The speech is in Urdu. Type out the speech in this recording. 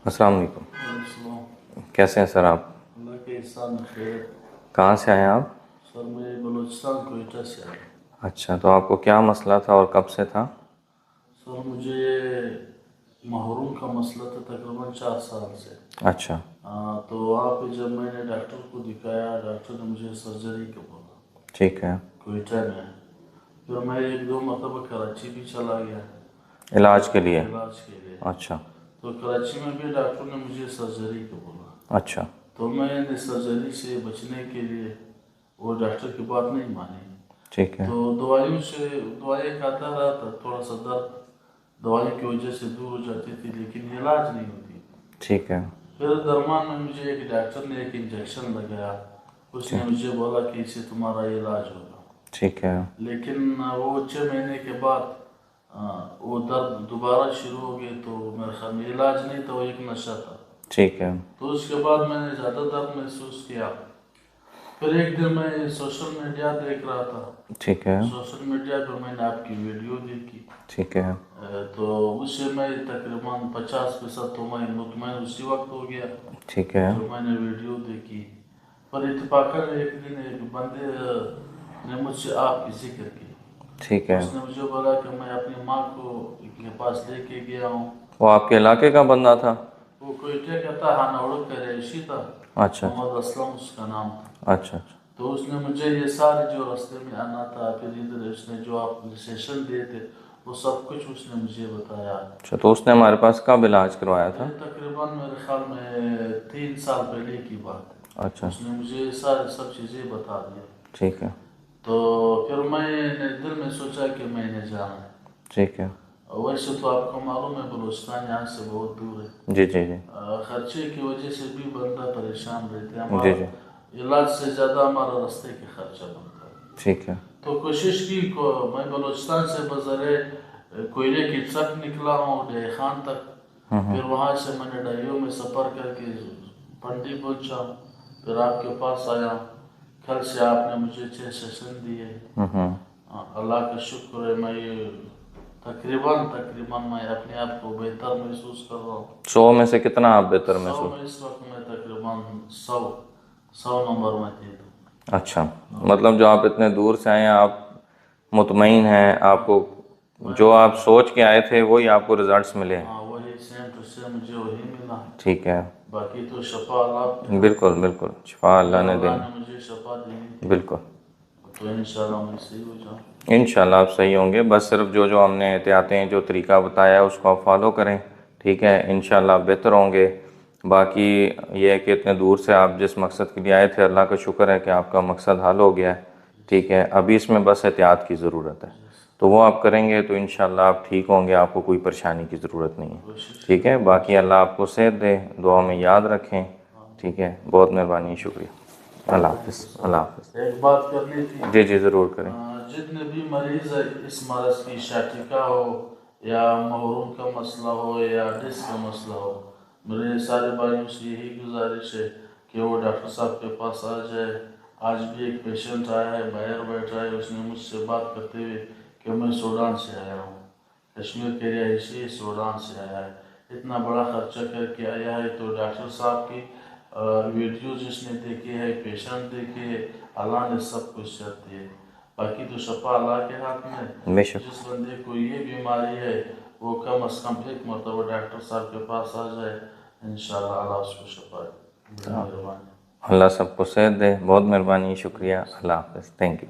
السلام علیکم. کیسے ہیں سر آپ؟ اللہ کے احسان خیر. کہاں سے آئے آپ؟ سر میں بلوچستان کوئٹہ سے آیا. اچھا، تو آپ کو کیا مسئلہ تھا اور کب سے تھا؟ سر مجھے محروم کا مسئلہ تھا تقریباً 4 سال سے. اچھا. تو وہاں پہ جب میں نے ڈاکٹر کو دکھایا، ڈاکٹر نے مجھے سرجری کا بولا. ٹھیک ہے. کوئٹہ میں. پھر میں 1-2 مرتبہ کراچی بھی چلا گیا علاج کے لیے؟ علاج کے لیے. اچھا. تو کراچی میں بھی ڈاکٹر نے مجھے سرجری کا بولا. اچھا. تو میں نے سرجری سے بچنے کے لیے وہ ڈاکٹر کی بات نہیں مانی. ٹھیک ہے. تو دوائیں کھاتا رہا تھا. تھوڑا سا درد دوائیں کی وجہ سے دور ہو جاتی تھی لیکن علاج نہیں ہوتی. ٹھیک ہے. پھر درمیان میں مجھے ایک ڈاکٹر نے ایک انجیکشن لگایا. اس نے مجھے بولا کہ اس سے تمہارا علاج ہوگا. ٹھیک ہے. لیکن وہ 6 مہینے کے بعد وہ درد دوبارہ شروع ہو گئے. تو میرے خیال میں علاج نہیں تھا، وہ ایک نشہ تھا. ٹھیک ہے. تو اس کے بعد میں نے زیادہ درد محسوس کیا. پھر ایک دن میں سوشل میڈیا دیکھ رہا تھا. ٹھیک ہے. سوشل میڈیا پہ میں نے آپ کی ویڈیو دیکھی. ٹھیک ہے. تو اس سے میں تقریباً 50% تو میں مطمئن اسی وقت ہو گیا. ٹھیک ہے. تو میں نے ویڈیو دیکھی. پر اتفاقاً ایک دن ایک بندے نے مجھ سے آپ کی ذکر کی. ٹھیک ہے. اس نے مجھے بولا کہ میں اپنی ماں کو کے پاس لے کے گیا ہوں. وہ آپ کے علاقے کا بندہ تھا؟ وہ کوئٹہ کا تھا، ہانوڑ کا رہائشی تھا. اچھا. محمد اسلم اس کا نام تھا. اچھا. تو اس نے مجھے یہ سارے جو راستے میں آنا تھا، پھر ادھر اس نے جو آپ سیشن دیے تھے وہ سب کچھ اس نے مجھے بتایا. اچھا، تو اس نے ہمارے پاس کب علاج کروایا تھا؟ تقریباً میرے خیال میں 3 سال پہلے کی بات ہے. اچھا. اس نے مجھے سب چیزیں بتا دیا. ٹھیک ہے. تو پھر میں نے دل میں سوچا کہ میں نے جانا ہے. ٹھیک ہے. ویسے تو آپ کو معلوم ہے بلوچستان یہاں سے بہت دور ہے. جی جی جی. خرچے کی وجہ سے بھی بندہ پریشان رہتے ہیں. جی جی. علاج سے زیادہ ہمارا راستے کے خرچہ بنتا ہے. ٹھیک ہے. تو کوشش کی میں بلوچستان سے بذرے کوئلے کی ٹرک نکلا ہوں ڈے خان تک. پھر وہاں سے میں نے ڈائیوں میں سفر کر کے پنڈی پہنچا. پھر آپ کے پاس آیا. کل سے آپ نے مجھے 6 سیشن دیے. اللہ کا شکر ہے. میں تقریباً میں اپنے آپ کو بہتر محسوس کر رہا ہوں. 100 میں سے کتنا آپ بہتر محسوس؟ 100 میں اس وقت میں تقریباً 100 نمبر میں تھی. اچھا، مطلب جو آپ اتنے دور سے آئے ہیں آپ مطمئن ہیں؟ آپ کو جو آپ سوچ کے آئے تھے وہی آپ کو ریزلٹس ملے ہیں؟ ہاں، وہی سیم ٹو سیم مجھے وہی ملا. ٹھیک ہے. باقی تو شفا اللہ. بالکل بالکل، شفا اللہ نے دینی. مجھے شفا دینی. بالکل. تو انشاءاللہ میں صحیح ہو جاؤں. انشاءاللہ آپ صحیح ہوں گے. بس صرف جو ہم نے احتیاطیں جو طریقہ بتایا ہے اس کو آپ فالو کریں. ٹھیک ہے، انشاءاللہ آپ بہتر ہوں گے. باقی یہ ہے کہ اتنے دور سے آپ جس مقصد کے لیے آئے تھے اللہ کا شکر ہے کہ آپ کا مقصد حل ہو گیا ہے. ٹھیک ہے، ابھی اس میں بس احتیاط کی ضرورت ہے. تو وہ آپ کریں گے تو انشاءاللہ آپ ٹھیک ہوں گے. آپ کو کوئی پریشانی کی ضرورت نہیں ہے. ٹھیک ہے، باقی اللہ آپ کو صحت دے. دعا میں یاد رکھیں. ٹھیک ہے، بہت مہربانی، شکریہ. اللہ حافظ. اللہ حافظ. ایک بات کرنی تھی. جی جی ضرور کریں. جتنے بھی مریض اس مرض کی شاٹکا ہو یا محروم کا مسئلہ ہو یا ڈسک کا مسئلہ ہو، میرے سارے بھائیوں سے یہی گزارش ہے کہ وہ ڈاکٹر صاحب کے پاس آ جائے. آج بھی ایک پیشنٹ آیا ہے باہر بیٹھا ہے. اس نے مجھ سے بات کرتے ہوئے کہ میں سوڈان سے آیا ہوں، کشمیر کے رہائشی سوڈان سے آیا ہے. اتنا بڑا خرچہ کر کے آیا ہے. تو ڈاکٹر صاحب کی ویڈیوز اس نے دیکھے ہے، پیشنٹ دیکھے ہے. اللہ نے سب کچھ صحت دی ہے. باقی تو شفا اللہ کے ہاتھ میں. بے شک. جس بندے کو یہ بیماری ہے وہ کم از کم ایک مرتبہ ڈاکٹر صاحب کے پاس آ جائے. انشاءاللہ اللہ اس کو شفا دے. اللہ سب کو صحت دے. بہت مہربانی، شکریہ. اللہ حافظ. Thank you.